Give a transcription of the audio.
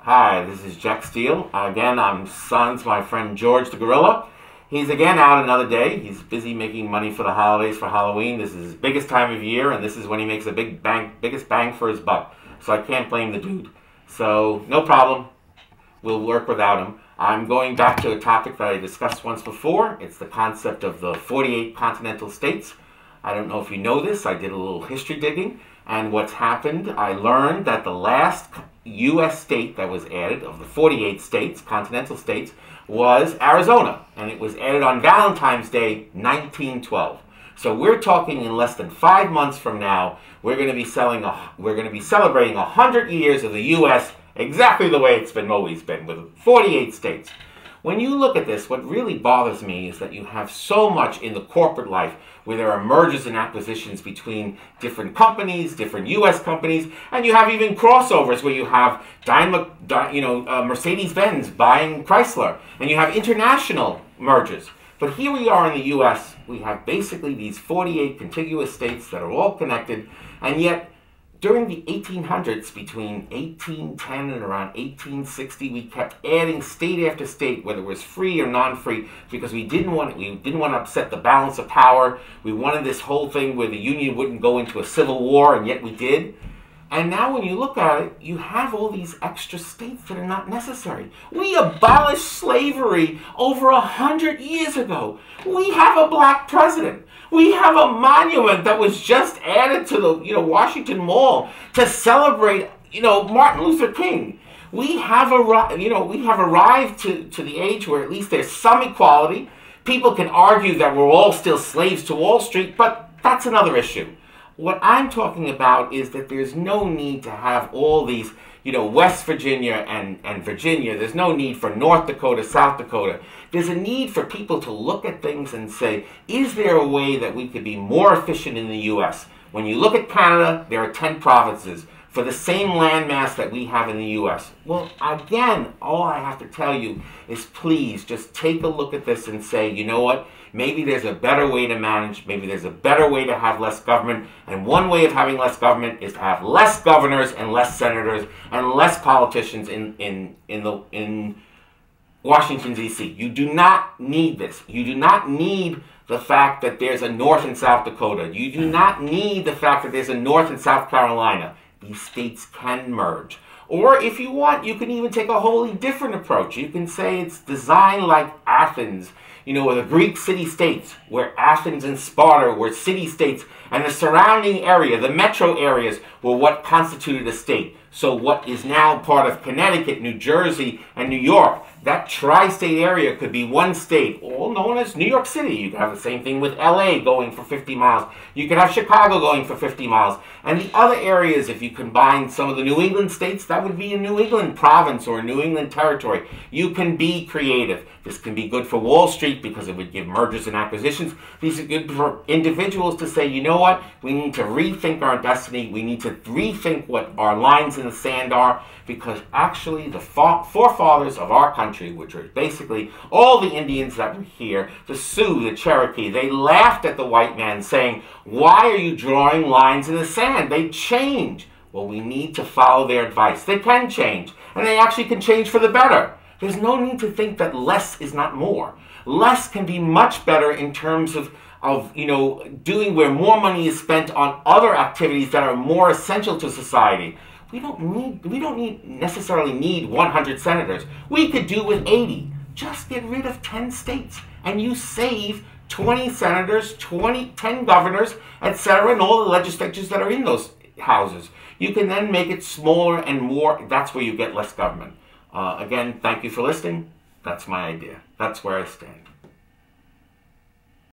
Hi, this is Jack Steele. Again, I'm sons my friend George the Gorilla. He's again out another day. He's busy making money for the holidays for Halloween. This is his biggest time of year, and this is when he makes the biggest bang for his buck. So I can't blame the dude. So no problem. We'll work without him. I'm going back to a topic that I discussed once before. It's the concept of the 48 continental states. I don't know if you know this. I did a little history digging. And what's happened, I learned that the last US state that was added, of the 48 states, continental states, was Arizona. And it was added on Valentine's Day, 1912. So we're talking in less than 5 months from now, we're going to be celebrating 100 years of the US exactly the way it's always been, with 48 states. When you look at this, what really bothers me is that you have so much in the corporate life where there are mergers and acquisitions between different companies, different U.S. companies, and you have even crossovers where you have Mercedes-Benz buying Chrysler, and you have international mergers. But here we are in the U.S., we have basically these 48 contiguous states that are all connected, and yet during the 1800s, between 1810 and around 1860, we kept adding state after state, whether it was free or non-free, because we didn't want to upset the balance of power. We wanted this whole thing where the Union wouldn't go into a civil war, and yet we did. And now when you look at it, you have all these extra states that are not necessary. We abolished slavery over 100 years ago. We have a black president. We have a monument that was just added to the Washington Mall to celebrate Martin Luther King. We have arrived to the age where at least there's some equality. People can argue that we're all still slaves to Wall Street, but that's another issue. What I'm talking about is that there's no need to have all these, West Virginia and Virginia. There's no need for North Dakota, South Dakota. There's a need for people to look at things and say, is there a way that we could be more efficient in the U.S.? When you look at Canada, there are 10 provinces for the same landmass that we have in the U.S. Well, again, all I have to tell you is please just take a look at this and say, you know what? Maybe there's a better way to manage. Maybe there's a better way to have less government. And one way of having less government is to have less governors and less senators and less politicians in Washington, D.C. You do not need this. You do not need the fact that there's a North and South Dakota. You do not need the fact that there's a North and South Carolina. These states can merge. Or if you want, you can even take a wholly different approach. You can say it's designed like Athens, or the Greek city-states, where Athens and Sparta were city-states, and the surrounding area, the metro areas, were what constituted a state. So what is now part of Connecticut, New Jersey, and New York, that tri-state area could be one state, all known as New York City. You could have the same thing with LA going for 50 miles. You could have Chicago going for 50 miles. And the other areas, if you combine some of the New England states, that would be a New England province or a New England territory. You can be creative. This can be good for Wall Street because it would give mergers and acquisitions. These are good for individuals to say, you know what, we need to rethink our destiny. We need to rethink what our lines in the sand are, because actually the forefathers of our country, which are basically all the Indians that were here, the Sioux, the Cherokee, they laughed at the white man saying, why are you drawing lines in the sand? They change. Well, we need to follow their advice. They can change, and they actually can change for the better. There's no need to think that less is not more. Less can be much better in terms of doing where more money is spent on other activities that are more essential to society. We don't necessarily need 100 senators. We could do with 80. Just get rid of 10 states, and you save 20 senators, 10 governors, etc., and all the legislatures that are in those houses. You can then make it smaller and more. That's where you get less government. Again, thank you for listening. That's my idea. That's where I stand.